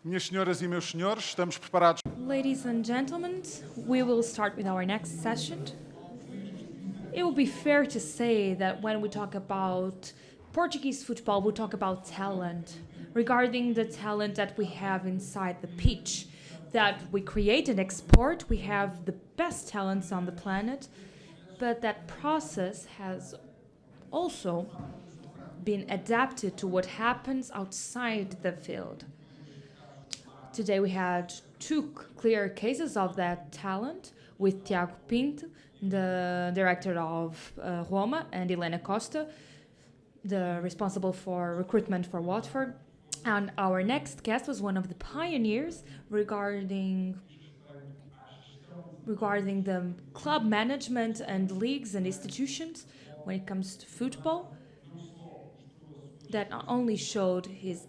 Minhas senhoras e meus senhores, estamos preparados. Ladies and gentlemen, we will start with our next session. It would be fair to say that when we talk about Portuguese football, we talk about talent. Regarding the talent that we have inside the pitch, that we create and export, we have the best talents on the planet, but that process has also been adapted to what happens outside the field. Today we had two clear cases of that talent with Tiago Pinto, the director of Roma, and Helena Costa, the responsible for recruitment for Watford. And our next guest was one of the pioneers regarding the club management and leagues and institutions when it comes to football, that not only showed his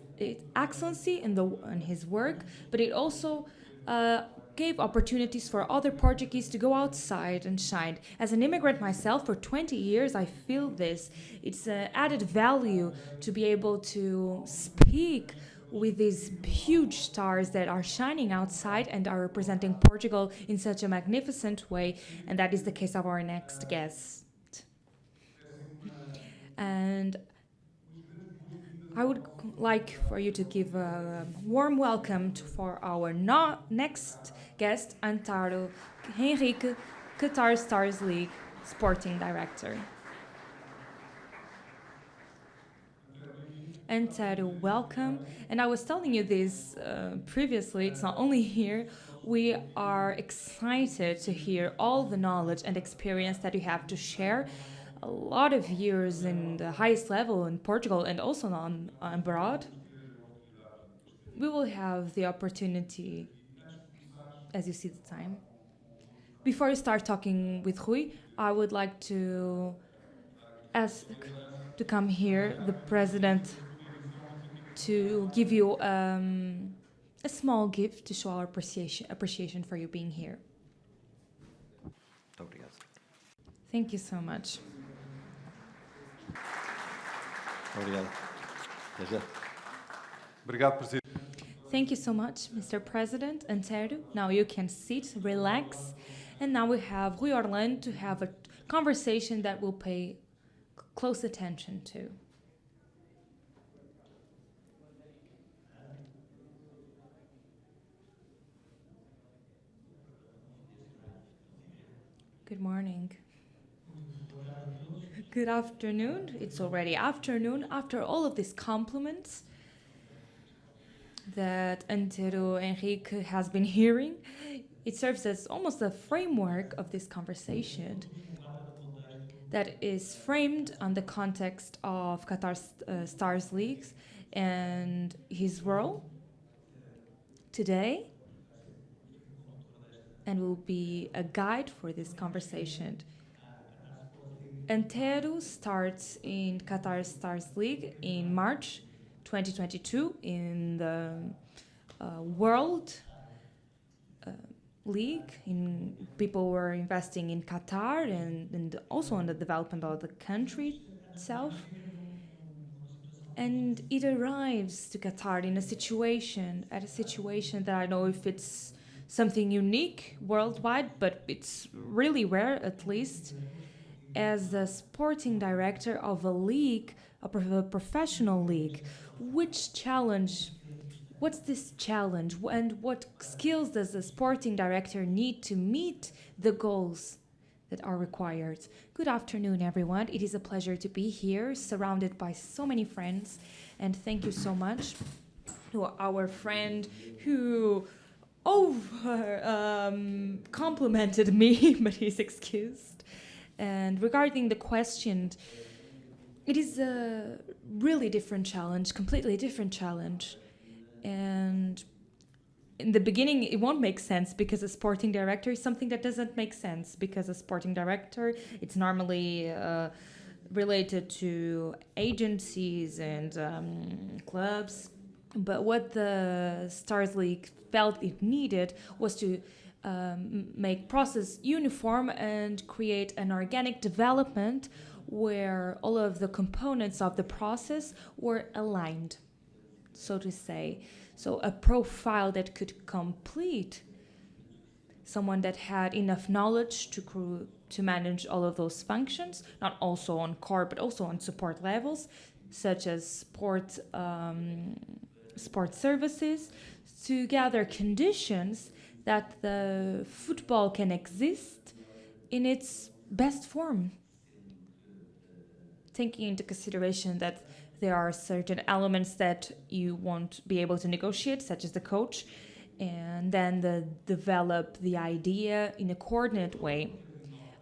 excellency in his work, but it also gave opportunities for other Portuguese to go outside and shine. As an immigrant myself, for 20 years, I feel this. It's an added value to be able to speak with these huge stars that are shining outside and are representing Portugal in such a magnificent way, and that is the case of our next guest. And I would like for you to give a warm welcome for our next guest, Antero Henrique, Qatar Stars League Sporting Director. Antero, welcome. And I was telling you this previously, it's not only here, we are excited to hear all the knowledge and experience that you have to share. A lot of years in the highest level in Portugal and also abroad. We will have the opportunity, as you see the time. Before you start talking with Rui, I would like to ask to come here, the president, to give you a small gift to show our appreciation for you being here. Thank you so much. Obrigado, Presidente. Thank you so much, Mr. President. Antero, now you can sit, relax. And now we have Rui Orlando to have a conversation that we'll pay close attention to. Good morning. Good afternoon. It's already afternoon. After all of these compliments that Antero Henrique has been hearing, it serves as almost a framework of this conversation that is framed on the context of Qatar Stars League and his role today, and will be a guide for this conversation. Antero starts in Qatar Stars League in March 2022 in the World League. People were investing in Qatar and also in the development of the country itself. And it arrives to Qatar in a situation that I know if it's something unique worldwide, but it's really rare at least, as the sporting director of a league, a professional league. What's this challenge, and what skills does the sporting director need to meet the goals that are required? Good afternoon, everyone. It is a pleasure to be here, surrounded by so many friends, and thank you so much to our friend who complimented me, but he's excused. And regarding the question, it is a really different challenge, completely different challenge. And in the beginning, it won't make sense because a sporting director is something that doesn't make sense, because a sporting director, it's normally related to agencies and clubs. But what the Stars League felt it needed was to make process uniform and create an organic development where all of the components of the process were aligned, so to say. So a profile that could complete someone that had enough knowledge to manage all of those functions, not also on core, but also on support levels, such as sport services, to gather conditions that the football can exist in its best form. Taking into consideration that there are certain elements that you won't be able to negotiate, such as the coach, and then develop the idea in a coordinated way.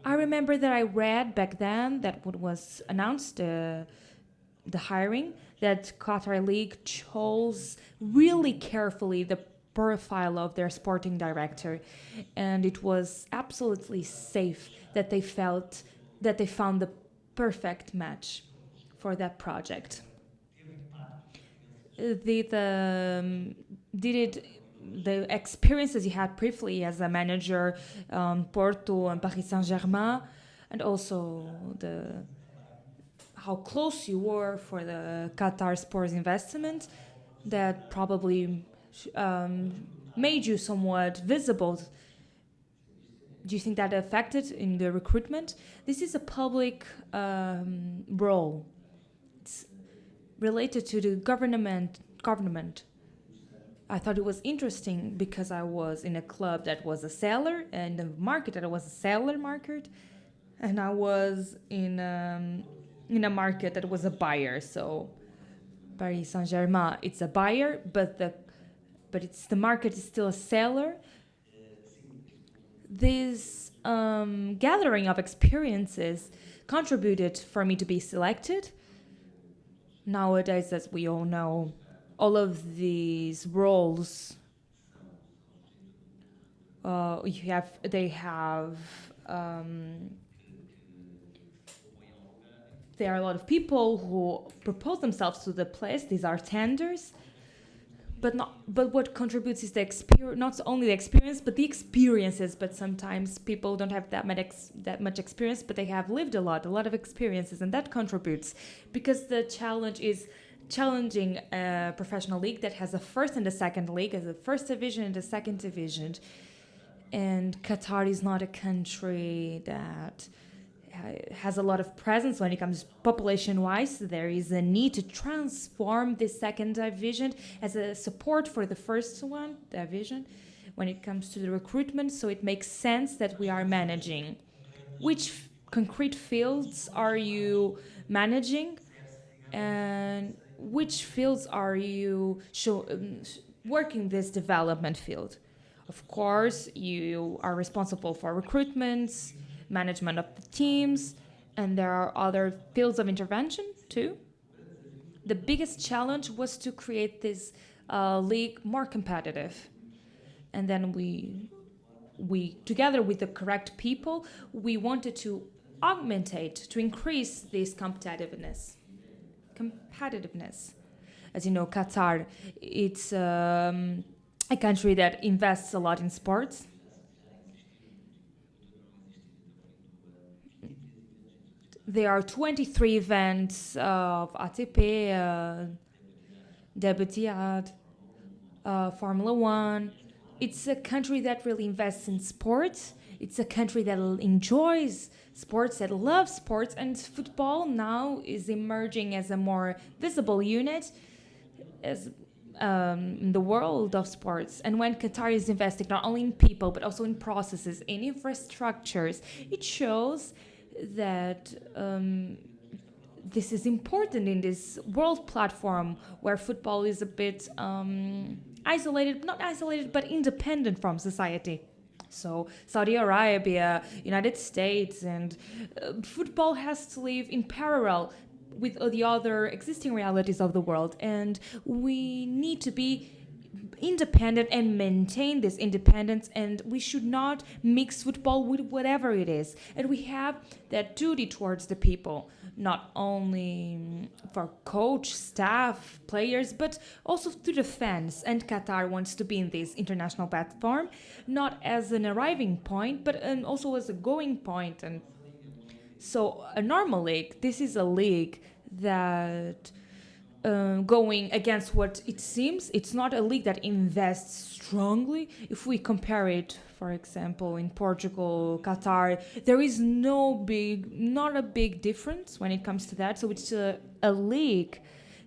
I remember that I read back then that what was announced, the hiring, that Qatar League chose really carefully the profile of their sporting director, and it was absolutely safe that they felt that they found the perfect match for that project. The experiences you had briefly as a manager, Porto and Paris Saint-Germain, and also how close you were for the Qatar Sports investment, that probably made you somewhat visible. Do you think that affected in the recruitment? This is a public role. It's related to the government. I thought it was interesting because I was in a club that was a seller, and the market that was a seller market, and I was in a market that was a buyer. So Paris Saint-Germain, it's a buyer, but the market is still a seller. This gathering of experiences contributed for me to be selected. Nowadays, as we all know, all of these roles, there are a lot of people who propose themselves to the place. These are tenders, but what contributes is the experience, not only the experience, but the experiences. But sometimes people don't have that much experience, but they have lived a lot of experiences, and that contributes, because the challenge is challenging a professional league that has a first and a second league, as a first division and a second division. And Qatar is not a country that has a lot of presence when it comes population-wise. There is a need to transform this second division as a support for the first one division when it comes to the recruitment. So it makes sense that we are managing. Which concrete fields are you managing, and which fields are you working this development field? Of course, you are responsible for recruitments, management of the teams, and there are other fields of intervention too. The biggest challenge was to create this league more competitive. And then we together with the correct people, we wanted to to increase this competitiveness. As you know, Qatar, it's a country that invests a lot in sports. There are 23 events of ATP, WTA, Formula One. It's a country that really invests in sports. It's a country that enjoys sports, that loves sports, and football now is emerging as a more visible unit as in the world of sports. And when Qatar is investing not only in people, but also in processes, in infrastructures, it shows that this is important in this world platform where football is a bit not isolated, but independent from society. So Saudi Arabia, United States, and football has to live in parallel with the other existing realities of the world. And we need to be independent and maintain this independence, and we should not mix football with whatever it is. And we have that duty towards the people, not only for coach, staff, players, but also to the fans. And Qatar wants to be in this international platform, not as an arriving point, but also as a going point. And so a normal league, this is a league that going against what it seems. It's not a league that invests strongly. If we compare it, for example, in Portugal, Qatar, there is not a big difference when it comes to that. So it's a league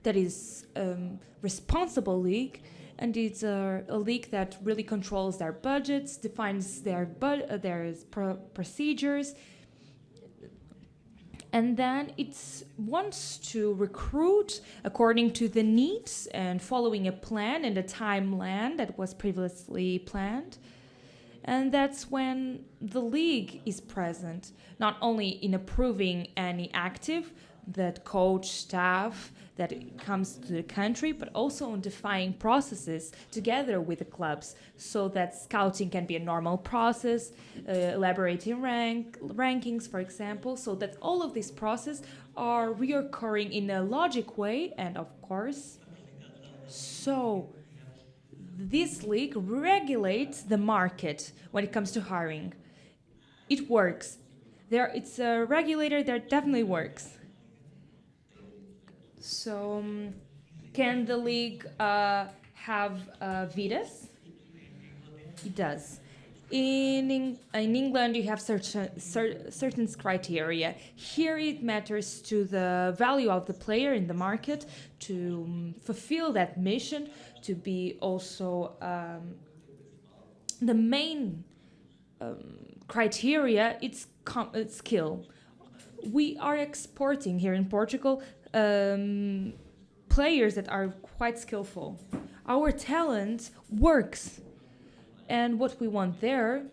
that is responsible league, and it's a league that really controls their budgets, defines their procedures, and then it wants to recruit according to the needs and following a plan and a timeline that was previously planned. And that's when the league is present, not only in approving any active, that coach, staff, that comes to the country, but also on defining processes together with the clubs, so that scouting can be a normal process, elaborating rankings, for example, so that all of these processes are reoccurring in a logic way, and of course, so this league regulates the market when it comes to hiring. It works. It's a regulator that definitely works. So, can the league have vitas? It does. In England, you have certain criteria. Here, it matters to the value of the player in the market to fulfill that mission, to be also the main criteria. It's skill. We are exporting here in Portugal players that are quite skillful. Our talent works. And what we want there,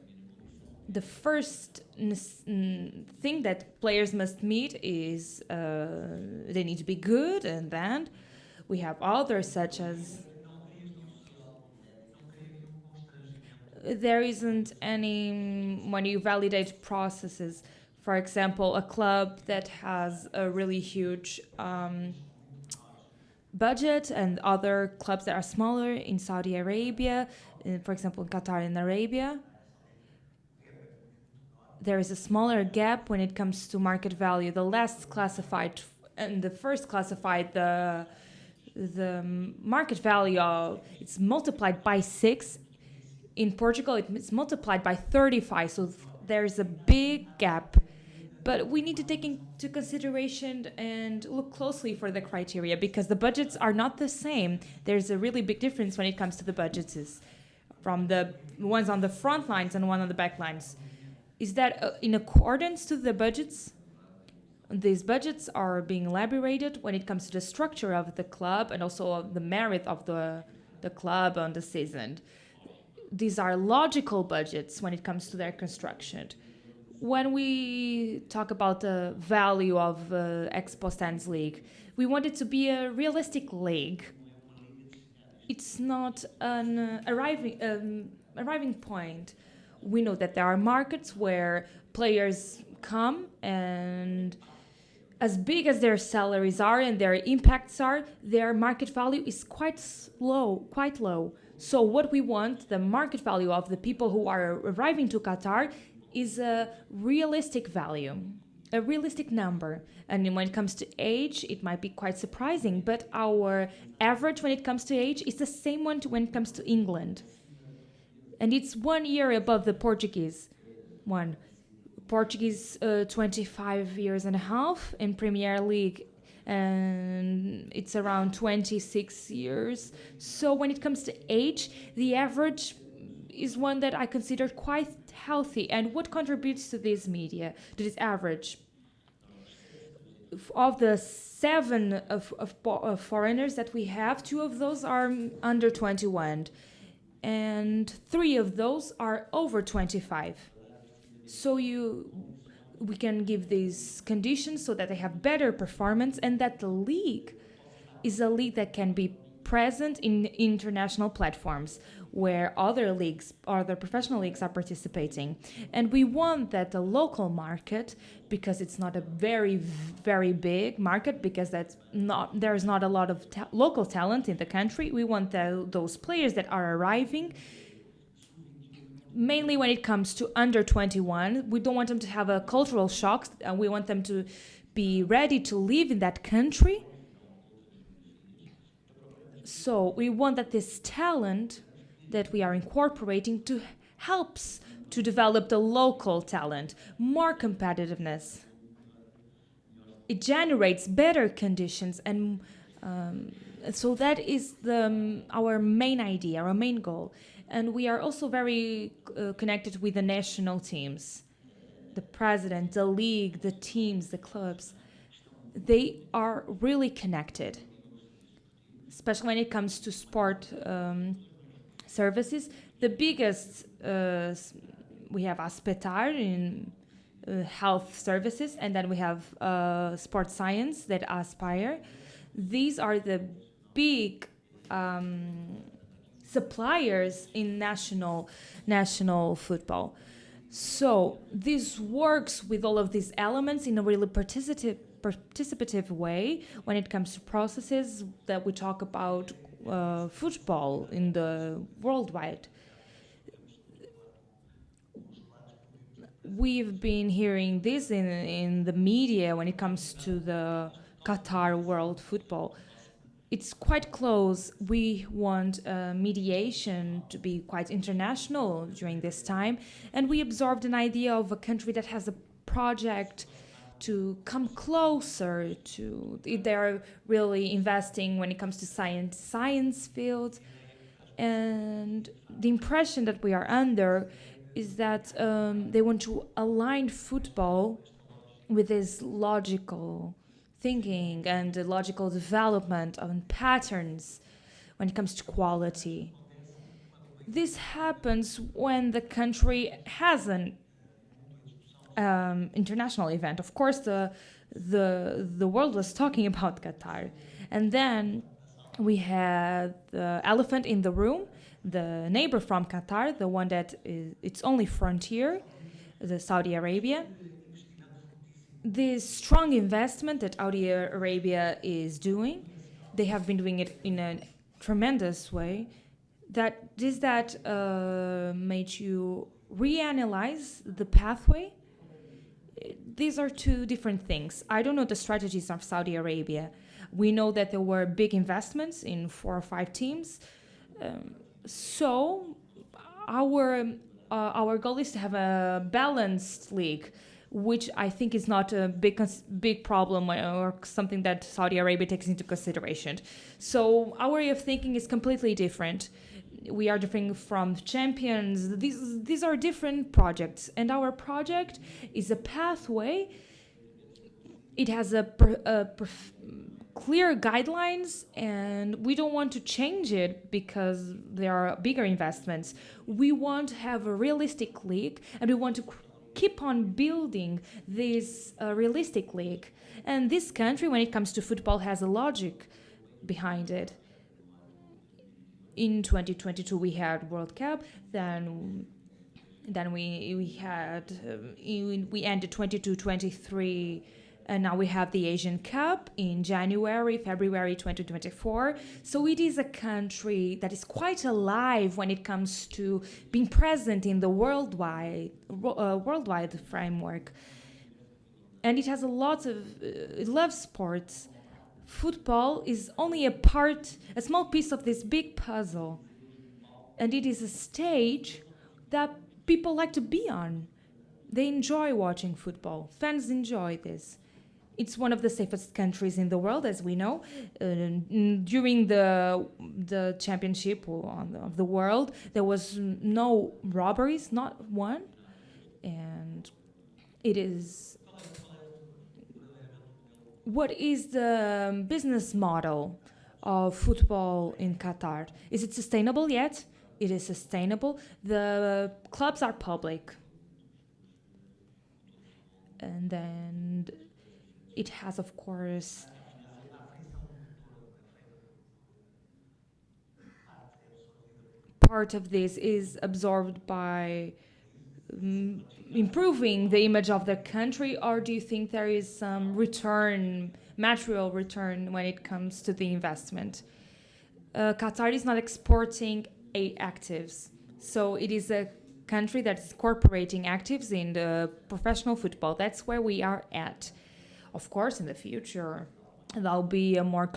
the first thing that players must meet is they need to be good, and then we have others such as there isn't any, when you validate processes, for example, a club that has a really huge budget and other clubs that are smaller in Saudi Arabia, for example, in Qatar and Arabia, there is a smaller gap when it comes to market value. The last classified and the first classified, the market value it's multiplied by 6. In Portugal, it's multiplied by 35. So there's a big gap. But we need to take into consideration and look closely for the criteria, because the budgets are not the same. There's a really big difference when it comes to the budgets, from the ones on the front lines and one on the back lines. Is that in accordance to the budgets? These budgets are being elaborated when it comes to the structure of the club and also the merit of the club on the season. These are logical budgets when it comes to their construction. When we talk about the value of Qatar Stars League, we want it to be a realistic league. It's not an arriving point. We know that there are markets where players come, and as big as their salaries are and their impacts are, their market value is quite low. So what we want, the market value of the people who are arriving to Qatar, is a realistic value, a realistic number. And when it comes to age, it might be quite surprising, but our average when it comes to age is the same one when it comes to England. And it's 1 year above the Portuguese one. Portuguese 25 years and a half in Premier League, and it's around 26 years. So when it comes to age, the average is one that I consider quite healthy. And what contributes to this media, to this average? Of the 7 of foreigners that we have, 2 of those are under 21, and 3 of those are over 25. So we can give these conditions so that they have better performance, and that the league is a league that can be present in international platforms where other professional leagues are participating. And we want that the local market, because it's not a very, very big market, because there's not a lot of local talent in the country. We want those players that are arriving, mainly when it comes to under 21. We don't want them to have a cultural shock. We want them to be ready to live in that country. So we want that this talent that we are incorporating to helps to develop the local talent, more competitiveness. It generates better conditions, and so that is our main idea, our main goal. And we are also very connected with the national teams, the president, the league, the teams, the clubs. They are really connected, especially when it comes to sport services. The biggest, we have Aspetar in health services, and then we have sports science that Aspire. These are the big suppliers in national football. So this works with all of these elements in a really participative way when it comes to processes that we talk about football in the worldwide. We've been hearing this in the media when it comes to the Qatar World Football. It's quite close. We want mediation to be quite international during this time. And we absorbed an idea of a country that has a project to come closer to. They're really investing when it comes to science field. And the impression that we are under is that they want to align football with this logical thinking and the logical development and patterns when it comes to quality. This happens when the country has an international event. Of course, the world was talking about Qatar, and then we had the elephant in the room, the neighbor from Qatar, the one that is its only frontier, the Saudi Arabia. This strong investment that Saudi Arabia is doing, they have been doing it in a tremendous way. That made you reanalyze the pathway? These are two different things. I don't know the strategies of Saudi Arabia. We know that there were big investments in 4 or 5 teams. So our goal is to have a balanced league, which I think is not a big problem or something that Saudi Arabia takes into consideration. So our way of thinking is completely different. We are different from champions. These are different projects, and our project is a pathway. It has clear guidelines, and we don't want to change it because there are bigger investments. We want to have a realistic league, and we want to keep on building this realistic league. And this country, when it comes to football, has a logic behind it. In 2022, we had World Cup. Then we ended 22-23. And now we have the Asian Cup in February 2024. So it is a country that is quite alive when it comes to being present in the worldwide framework. And it has it loves sports. Football is only a small piece of this big puzzle. And it is a stage that people like to be on. They enjoy watching football. Fans enjoy this. It's one of the safest countries in the world, as we know. During the championship of the world, there was no robberies, not one. And it is... What is the business model of football in Qatar? Is it sustainable yet? It is sustainable. The clubs are public. And then it has, of course, part of this is absorbed by improving the image of the country, or do you think there is some material return when it comes to the investment? Qatar is not exporting actives, so it is a country that's incorporating actives in the professional football. That's where we are at. Of course, in the future, That'll be a more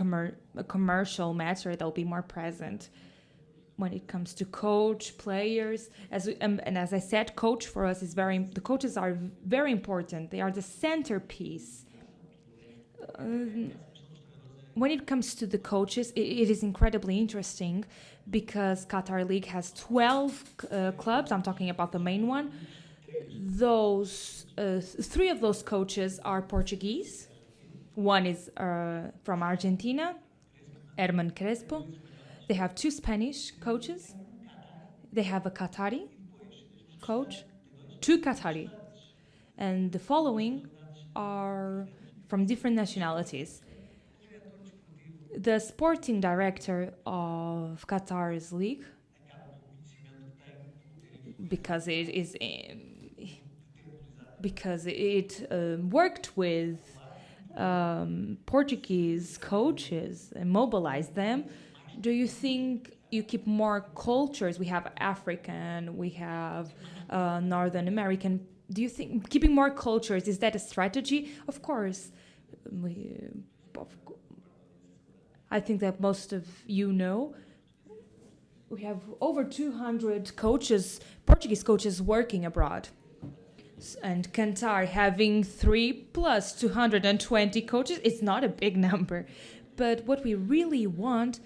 a commercial matter. That'll be more present when it comes to coach, players. And as I said, coach for us is the coaches are very important. They are the centerpiece. When it comes to the coaches, it is incredibly interesting because Qatar League has 12 clubs. I'm talking about the main one. Three of those coaches are Portuguese. One is from Argentina, Herman Crespo. They have 2 Spanish coaches. They have a Qatari coach, 2 Qatari. And the following are from different nationalities. The sporting director of Qatar's league, because it worked with Portuguese coaches and mobilized them. Do you think you keep more cultures? We have African, we have Northern American. Do you think keeping more cultures, is that a strategy? Of course. I think that most of you know, we have over 200 coaches, Portuguese coaches working abroad. And Qatar having 3 plus 220 coaches, it's not a big number. But what we really want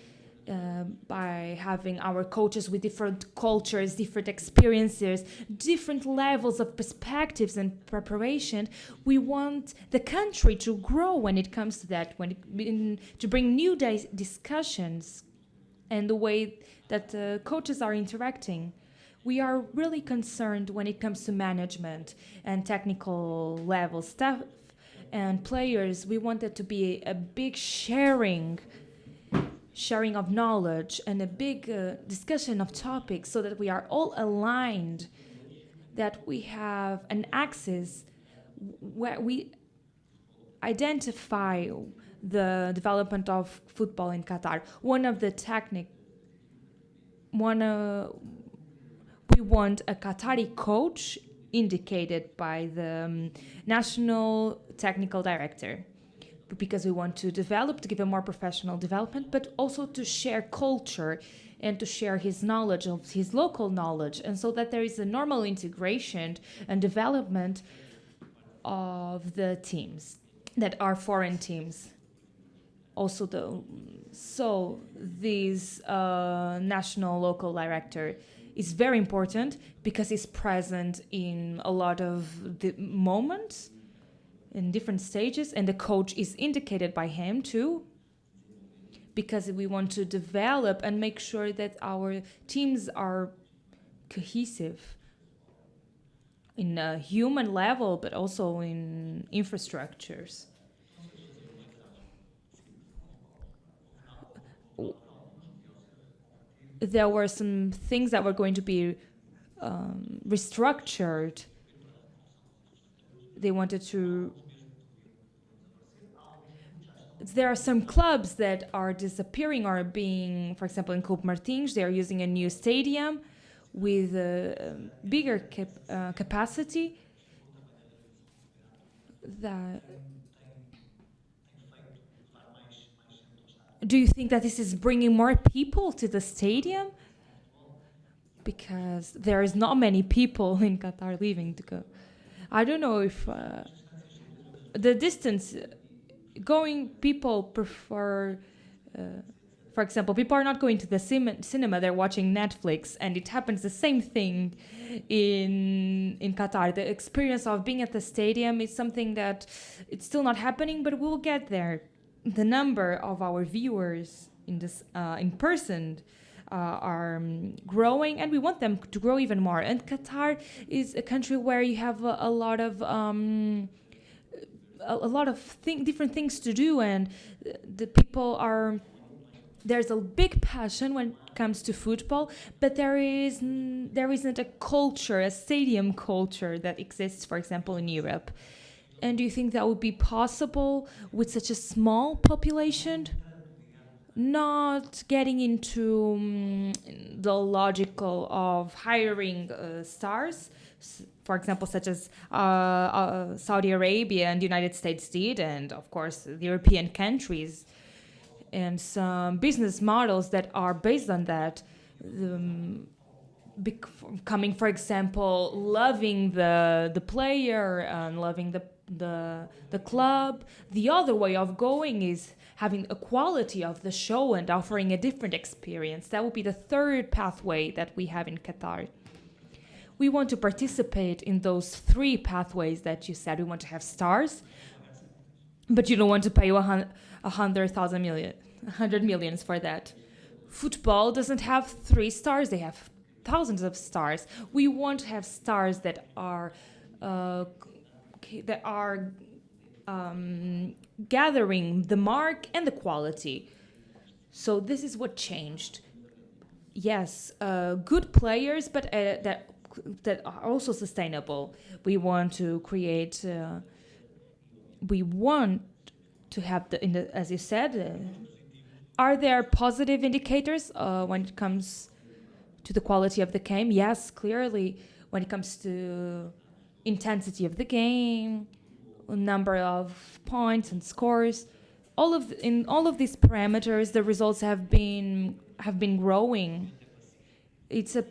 by having our coaches with different cultures, different experiences, different levels of perspectives and preparation, we want the country to grow when it comes to that, to bring new discussions and the way that coaches are interacting. We are really concerned when it comes to management and technical level staff and players. We want there to be a big sharing of knowledge and a big discussion of topics so that we are all aligned, that we have an axis where we identify the development of football in Qatar. We want a Qatari coach indicated by the national technical director, because we want to give a more professional development, but also to share culture and to share his knowledge of his local knowledge, and so that there is a normal integration and development of the teams that are foreign teams. Also, this national local director is very important because he's present in a lot of the moments in different stages, and the coach is indicated by him too, because we want to develop and make sure that our teams are cohesive in a human level, but also in infrastructures. There were some things that were going to be restructured. They wanted to. There are some clubs that are disappearing or being, for example, in Club Martins, they are using a new stadium with a bigger capacity. Do you think that this is bringing more people to the stadium? Because there is not many people in Qatar leaving to go. I don't know if the distance people prefer. For example, people are not going to the cinema; they're watching Netflix, and it happens the same thing in Qatar. The experience of being at the stadium is something that it's still not happening, but we'll get there. The number of our viewers in person are growing, and we want them to grow even more. And Qatar is a country where you have a lot of different things to do, and the people are. There's a big passion when it comes to football, but there isn't a culture, a stadium culture that exists, for example, in Europe. And do you think that would be possible with such a small population? Not getting into the logical of hiring stars, for example, such as Saudi Arabia and the United States did, and of course the European countries, and some business models that are based on that, becoming, for example, loving the player and loving the club. The other way of going is having a quality of the show and offering a different experience. That would be the third pathway that we have in Qatar. We want to participate in those three pathways that you said. We want to have stars, but you don't want to pay 100 millions for that. Football doesn't have 3 stars, they have thousands of stars. We want to have stars that are gathering the mark and the quality. So this is what changed. Yes, good players, but that are also sustainable. We want to create. We want to have as you said. Are there positive indicators when it comes to the quality of the game? Yes, clearly. When it comes to intensity of the game, number of points and scores, in all of these parameters, the results have been growing. It's a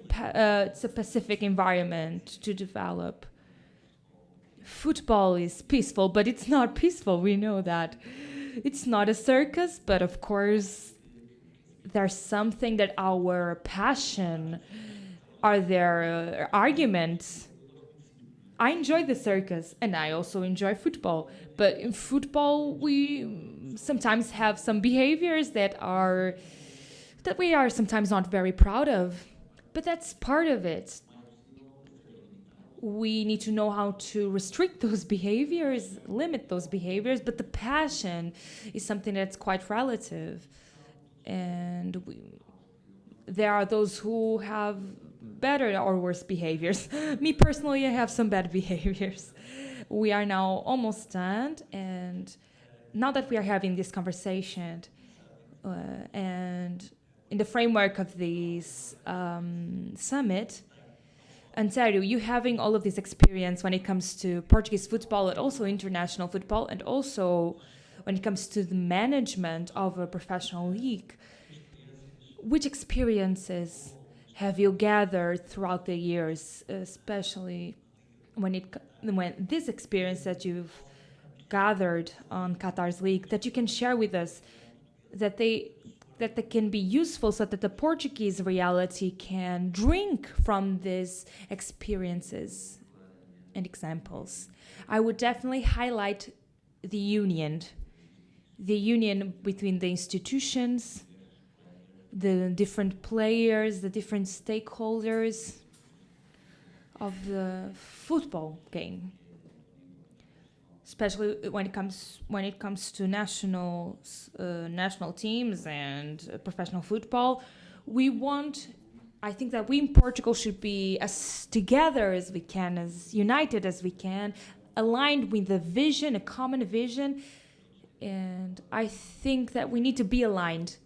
pacific environment to develop. Football is peaceful, but it's not peaceful. We know that. It's not a circus, but of course, there's something that our passion, are there arguments. I enjoy the circus, and I also enjoy football. But in football, we sometimes have some behaviors that we are sometimes not very proud of. But that's part of it. We need to know how to restrict those behaviors, limit those behaviors, but the passion is something that's quite relative. And there are those who have better or worse behaviors. Me personally, I have some bad behaviors. We are now almost done, and now that we are having this conversation, and in the framework of this summit, Antero, you having all of this experience when it comes to Portuguese football and also international football, and also when it comes to the management of a professional league, which experiences have you gathered throughout the years, especially when this experience that you've gathered on Qatar's league, that you can share with us, that they can be useful so that the Portuguese reality can drink from these experiences and examples? I would definitely highlight the union between the institutions, the different players, the different stakeholders of the football game. Especially when it comes to national teams and professional football, I think that we in Portugal should be as together as we can, as united as we can, aligned with a vision, a common vision, and I think that we need to be aligned.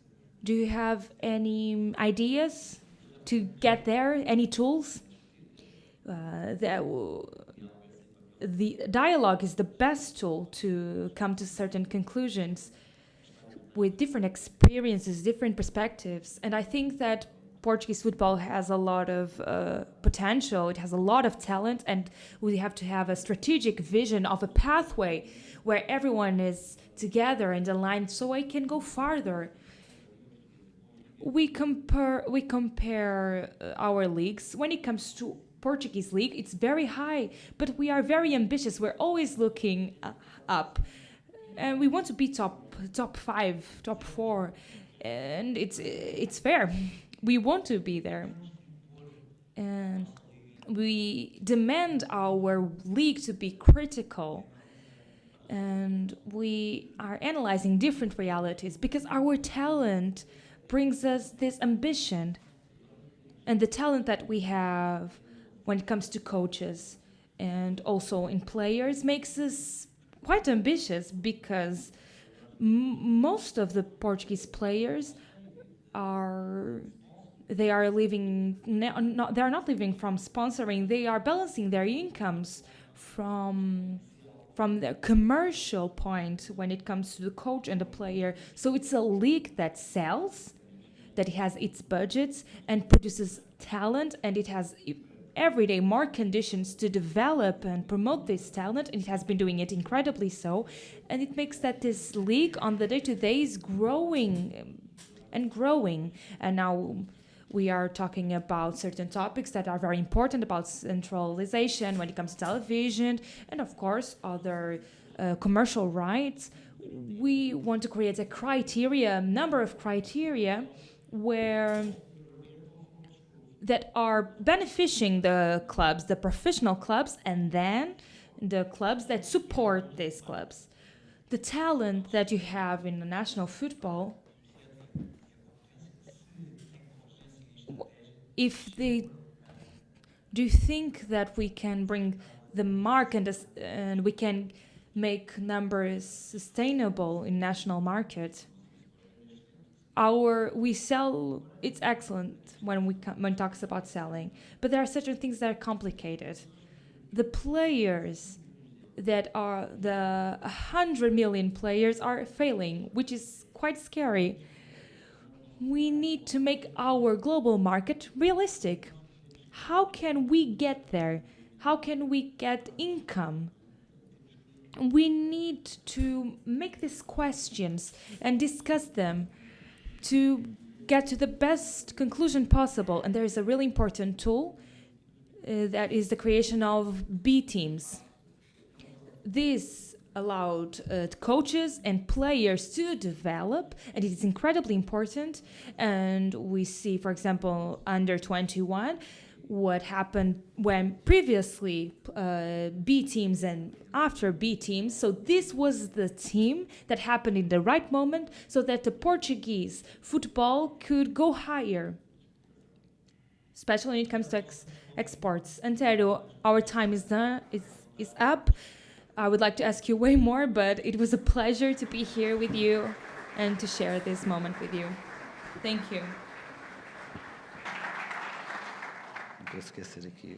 Do you have any ideas to get there? Any tools? The dialogue is the best tool to come to certain conclusions with different experiences, different perspectives. And I think that Portuguese football has a lot of potential. It has a lot of talent, and we have to have a strategic vision of a pathway where everyone is together and aligned so it can go farther. We compare our leagues. When it comes to Portuguese league, it's very high, but we are very ambitious. We're always looking up, and we want to be top 5, top 4, and it's fair. We want to be there, and we demand our league to be critical, and we are analyzing different realities because our talent brings us this ambition, and the talent that we have when it comes to coaches and also in players makes us quite ambitious, because most of the Portuguese players are They are they are not living from sponsoring. They are balancing their incomes from the commercial point when it comes to the coach and the player. So it's a league that sells, that has its budgets and produces talent, and it has every day more conditions to develop and promote this talent, and it has been doing it incredibly so. And it makes that this league on the day-to-day is growing and growing. And now we are talking about certain topics that are very important about centralization when it comes to television and, of course, other commercial rights. We want to create a number of criteria that are benefiting the clubs, the professional clubs, and then the clubs that support these clubs. The talent that you have in the national football, do you think that we can bring the mark and we can make numbers sustainable in national market? We sell. It's excellent when it talks about selling, but there are certain things that are complicated. The players that are the 100 million players are failing, which is quite scary. We need to make our global market realistic. How can we get there? How can we get income? We need to make these questions and discuss them to get to the best conclusion possible. And there is a really important tool that is the creation of B teams. This allowed coaches and players to develop, and it is incredibly important. And we see, for example, under 21, what happened when previously B teams and after B teams. So this was the team that happened in the right moment so that the Portuguese football could go higher, especially when it comes to exports. Antero, our time is up. I would like to ask you way more, but it was a pleasure to be here with you and to share this moment with you. Thank you. Vou esquecer aqui.